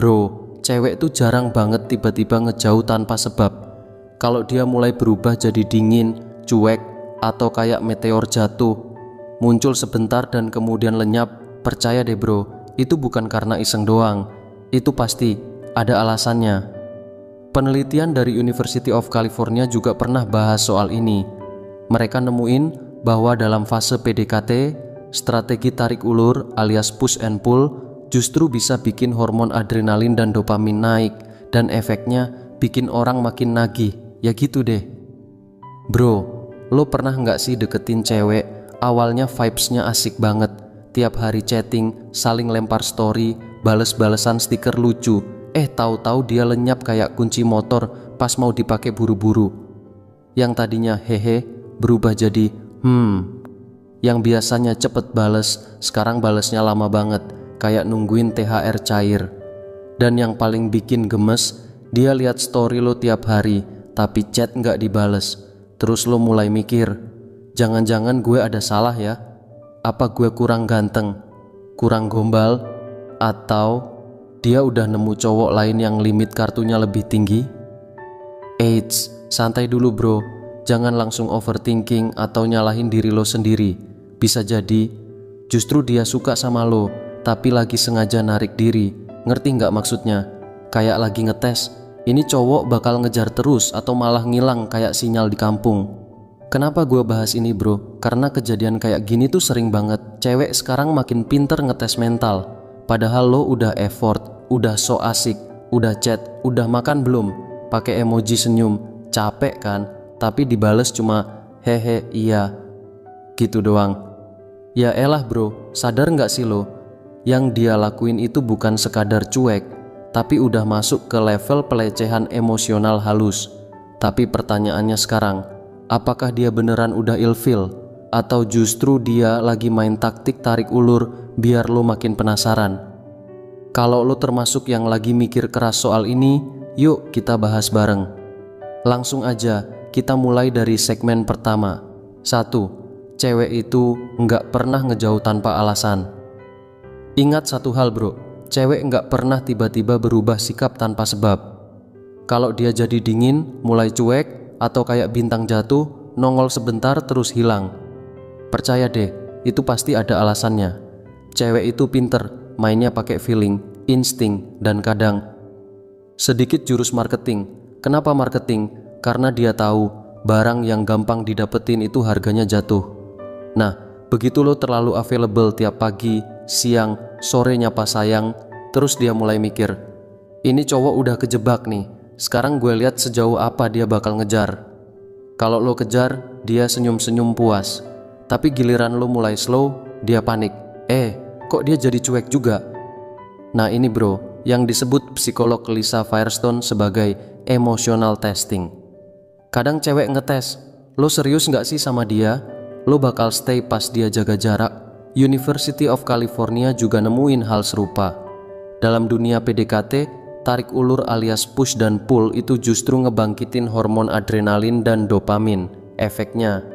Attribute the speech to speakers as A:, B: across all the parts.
A: Bro, cewek tuh jarang banget tiba-tiba ngejauh tanpa sebab. Kalau dia mulai berubah jadi dingin, cuek, atau kayak meteor jatuh, muncul sebentar dan kemudian lenyap, percaya deh bro, itu bukan karena iseng doang. Itu pasti ada alasannya. Penelitian dari University of California juga pernah bahas soal ini. Mereka nemuin bahwa dalam fase PDKT, strategi tarik ulur alias push and pull justru bisa bikin hormon adrenalin dan dopamin naik, dan efeknya bikin orang makin nagih. Ya gitu deh. Bro, lo pernah nggak sih deketin cewek, awalnya vibes-nya asik banget, tiap hari chatting, saling lempar story, bales-balesan stiker lucu, tahu-tahu dia lenyap kayak kunci motor pas mau dipakai buru-buru. Yang tadinya hehe berubah jadi Yang biasanya cepet bales, sekarang balesnya lama banget, kayak nungguin THR cair. Dan yang paling bikin gemes, dia lihat story lo tiap hari, tapi chat nggak dibales. Terus lo mulai mikir, jangan-jangan gue ada salah ya? Apa gue kurang ganteng, kurang gombal, atau dia udah nemu cowok lain yang limit kartunya lebih tinggi? Eits, santai dulu bro, jangan langsung overthinking atau nyalahin diri lo sendiri. Bisa jadi justru dia suka sama lo, tapi lagi sengaja narik diri. Ngerti nggak maksudnya? Kayak lagi ngetes, ini cowok bakal ngejar terus atau malah ngilang kayak sinyal di kampung. Kenapa gue bahas ini bro? Karena kejadian kayak gini tuh sering banget. Cewek sekarang makin pinter ngetes mental, padahal lo udah effort, udah so asik, udah chat, udah makan belum, pakai emoji senyum, capek kan? Tapi dibales cuma hehe iya gitu doang. Ya elah bro, sadar nggak sih lo? Yang dia lakuin itu bukan sekadar cuek, tapi udah masuk ke level pelecehan emosional halus. Tapi pertanyaannya sekarang, apakah dia beneran udah ilfil? Atau justru dia lagi main taktik tarik ulur biar lo makin penasaran? Kalau lo termasuk yang lagi mikir keras soal ini, yuk kita bahas bareng. Langsung aja, kita mulai dari segmen pertama. 1. Cewek itu nggak pernah ngejauh tanpa alasan. Ingat satu hal bro, cewek nggak pernah tiba-tiba berubah sikap tanpa sebab. Kalau dia jadi dingin, mulai cuek, atau kayak bintang jatuh, nongol sebentar terus hilang, percaya deh, itu pasti ada alasannya. Cewek itu pinter, mainnya pakai feeling, insting, dan kadang sedikit jurus marketing. Kenapa marketing? Karena dia tahu barang yang gampang didapetin itu harganya jatuh. Nah, begitu lo terlalu available tiap pagi, siang, sore nyapa sayang, terus dia mulai mikir, ini cowok udah kejebak nih, sekarang gue lihat sejauh apa dia bakal ngejar. Kalau lo kejar, dia senyum-senyum puas. Tapi giliran lo mulai slow, dia panik. Kok dia jadi cuek juga? Nah ini bro, yang disebut psikolog Lisa Firestone sebagai emotional testing. Kadang cewek ngetes, lo serius gak sih sama dia? Lo bakal stay pas dia jaga jarak. University of California juga nemuin hal serupa. Dalam dunia PDKT, tarik ulur alias push dan pull itu justru ngebangkitin hormon adrenalin dan dopamin. Efeknya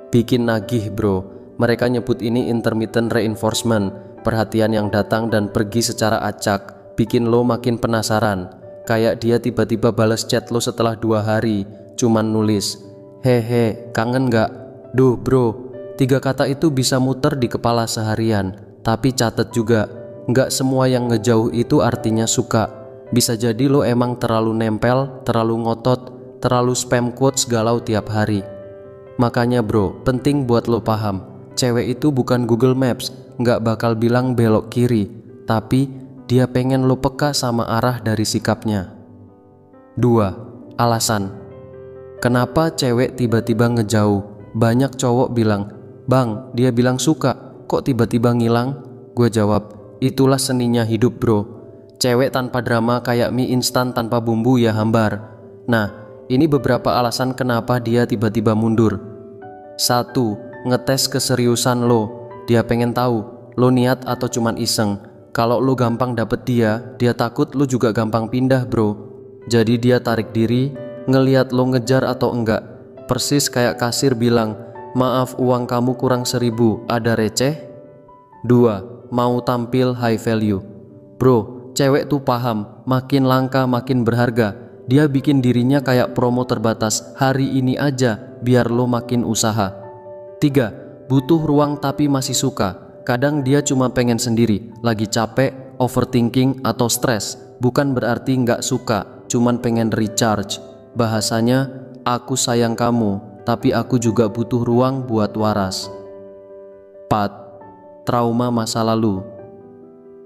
A: bikin nagih bro. Mereka nyebut ini intermittent reinforcement, perhatian yang datang dan pergi secara acak, bikin lo makin penasaran. Kayak dia tiba-tiba balas chat lo setelah 2 hari, cuman nulis, hehe, kangen gak? Duh bro, 3 kata itu bisa muter di kepala seharian. Tapi catet juga, gak semua yang ngejauh itu artinya suka. Bisa jadi lo emang terlalu nempel, terlalu ngotot, terlalu spam quotes galau tiap hari. Makanya bro, penting buat lo paham, cewek itu bukan Google Maps, gak bakal bilang belok kiri, tapi dia pengen lo peka sama arah dari sikapnya. 2. Alasan. Kenapa cewek tiba-tiba ngejauh? Banyak cowok bilang, bang, dia bilang suka, kok tiba-tiba ngilang? Gue jawab, itulah seninya hidup bro. Cewek tanpa drama kayak mie instan tanpa bumbu ya hambar. Nah, ini beberapa alasan kenapa dia tiba-tiba mundur. 1. Ngetes keseriusan lo. Dia pengen tahu, lo niat atau cuman iseng. Kalau lo gampang dapet dia takut lo juga gampang pindah bro. Jadi dia tarik diri, ngeliat lo ngejar atau enggak. Persis kayak kasir bilang, maaf uang kamu kurang 1.000, ada receh? 2. Mau tampil high value. Bro, cewek tuh paham, makin langka makin berharga. Dia bikin dirinya kayak promo terbatas, hari ini aja biar lo makin usaha. 3. Butuh ruang tapi masih suka. Kadang dia cuma pengen sendiri, lagi capek, overthinking atau stres. Bukan berarti nggak suka, cuman pengen recharge. Bahasanya, aku sayang kamu, tapi aku juga butuh ruang buat waras. 4. Trauma masa lalu.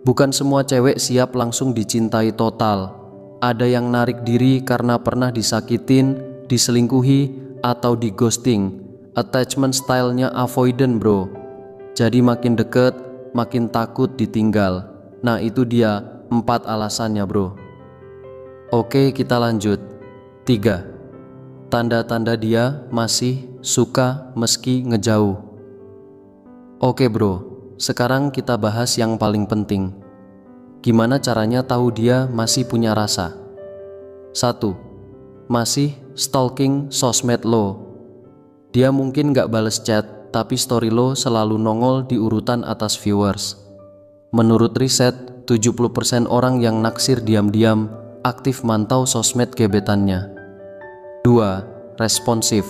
A: Bukan semua cewek siap langsung dicintai total. Ada yang narik diri karena pernah disakitin, diselingkuhi, atau di ghosting. Attachment stylenya avoidant bro. Jadi makin deket, makin takut ditinggal. Nah itu dia 4 alasannya bro. Oke, kita lanjut. 3. Tanda-tanda dia masih suka meski ngejauh. Oke bro, sekarang kita bahas yang paling penting. Gimana caranya tahu dia masih punya rasa? 1. Masih stalking sosmed lo. Dia mungkin gak bales chat, tapi story lo selalu nongol di urutan atas viewers. Menurut riset, 70% orang yang naksir diam-diam aktif mantau sosmed gebetannya. 2. Responsif.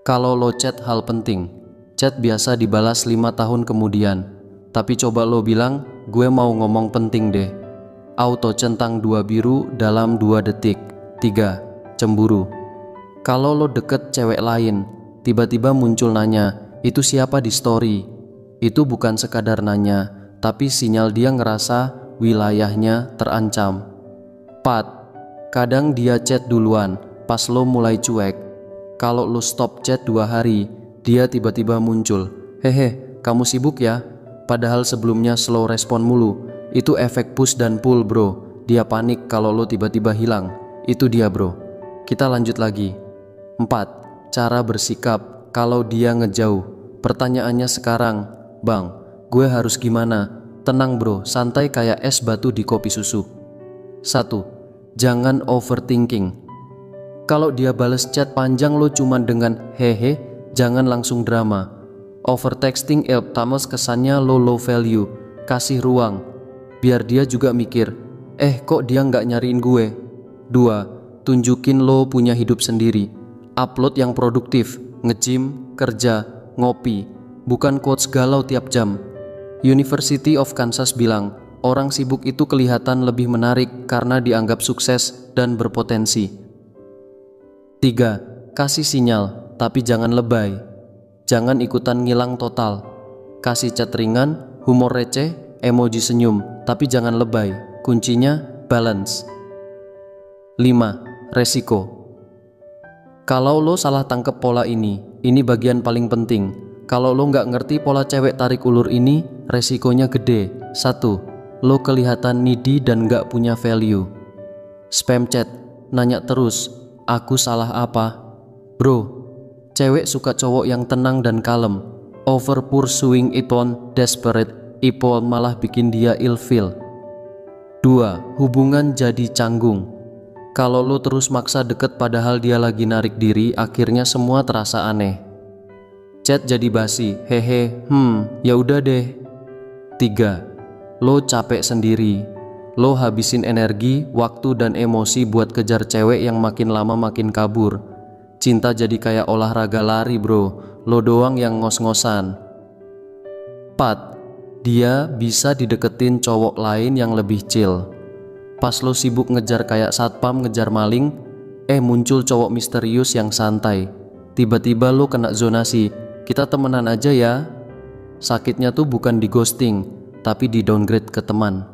A: Kalau lo chat hal penting, chat biasa dibalas 5 tahun kemudian. Tapi coba lo bilang, gue mau ngomong penting deh. Auto centang 2 biru dalam 2 detik. 3. Cemburu. Kalau lo deket cewek lain, tiba-tiba muncul nanya, itu siapa di story? Itu bukan sekadar nanya, tapi sinyal dia ngerasa wilayahnya terancam. 4. Kadang dia chat duluan, pas lo mulai cuek. Kalau lo stop chat 2 hari, dia tiba-tiba muncul. Hehe, kamu sibuk ya? Padahal sebelumnya slow respon mulu. Itu efek push dan pull bro. Dia panik kalau lo tiba-tiba hilang. Itu dia bro. Kita lanjut lagi. 4. Cara bersikap kalau dia ngejauh. Pertanyaannya sekarang, bang, gue harus gimana? Tenang bro, santai kayak es batu di kopi susu. 1. Jangan overthinking. Kalau dia bales chat panjang lo cuman dengan hehe, jangan langsung drama. Overtexting tamas kesannya lo low value. Kasih ruang, biar dia juga mikir, kok dia nggak nyariin gue. 2. Tunjukin lo punya hidup sendiri. Upload yang produktif, nge-gym, kerja, ngopi, bukan quotes galau tiap jam. University of Kansas bilang, orang sibuk itu kelihatan lebih menarik karena dianggap sukses dan berpotensi. 3. Kasih sinyal, tapi jangan lebay. Jangan ikutan ngilang total. Kasih chat ringan, humor receh, emoji senyum, tapi jangan lebay. Kuncinya balance. 5. Resiko. Kalau lo salah tangkep pola ini bagian paling penting. Kalau lo nggak ngerti pola cewek tarik ulur ini, resikonya gede. 1. Lo kelihatan needy dan nggak punya value. Spam chat, nanya terus, aku salah apa? Bro, cewek suka cowok yang tenang dan kalem. Over pursuing ipon desperate, ipon malah bikin dia ilfeel. 2. Hubungan jadi canggung. Kalau lo terus maksa deket padahal dia lagi narik diri, akhirnya semua terasa aneh. Chat jadi basi, hehe, ya udah deh. 3. Lo capek sendiri. Lo habisin energi, waktu dan emosi buat kejar cewek yang makin lama makin kabur. Cinta jadi kayak olahraga lari bro, lo doang yang ngos-ngosan. 4. Dia bisa dideketin cowok lain yang lebih chill. Pas lo sibuk ngejar kayak satpam ngejar maling, muncul cowok misterius yang santai. Tiba-tiba lo kena zonasi, kita temenan aja ya. Sakitnya tuh bukan di ghosting, tapi di downgrade ke teman.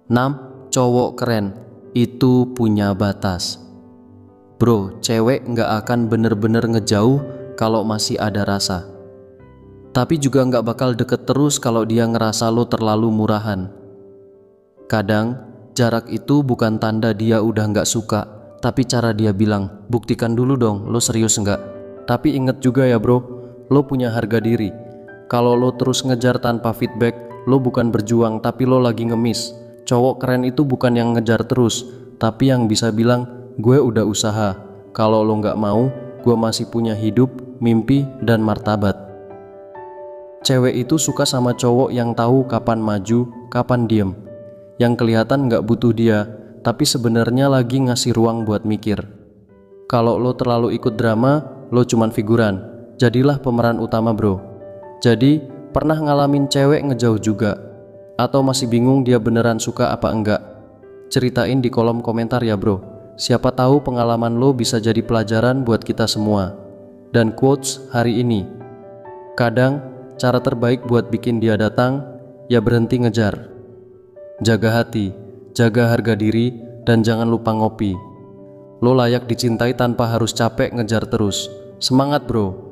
A: 6. Cowok keren, itu punya batas. Bro, cewek nggak akan bener-bener ngejauh kalau masih ada rasa. Tapi juga nggak bakal deket terus kalau dia ngerasa lo terlalu murahan. Kadang, jarak itu bukan tanda dia udah nggak suka, tapi cara dia bilang, buktikan dulu dong, lo serius nggak? Tapi inget juga ya bro, lo punya harga diri. Kalau lo terus ngejar tanpa feedback, lo bukan berjuang tapi lo lagi ngemis. Cowok keren itu bukan yang ngejar terus, tapi yang bisa bilang, gue udah usaha. Kalau lo nggak mau, gue masih punya hidup, mimpi, dan martabat. Cewek itu suka sama cowok yang tahu kapan maju, kapan diem. yang kelihatan nggak butuh dia, tapi sebenarnya lagi ngasih ruang buat mikir. Kalau lo terlalu ikut drama, lo cuman figuran. Jadilah pemeran utama bro. Jadi, pernah ngalamin cewek ngejauh juga? Atau masih bingung dia beneran suka apa enggak? Ceritain di kolom komentar ya bro. Siapa tahu pengalaman lo bisa jadi pelajaran buat kita semua. Dan quotes hari ini, kadang cara terbaik buat bikin dia datang, ya berhenti ngejar. Jaga hati, jaga harga diri, dan jangan lupa ngopi. Lo layak dicintai tanpa harus capek ngejar terus. Semangat bro!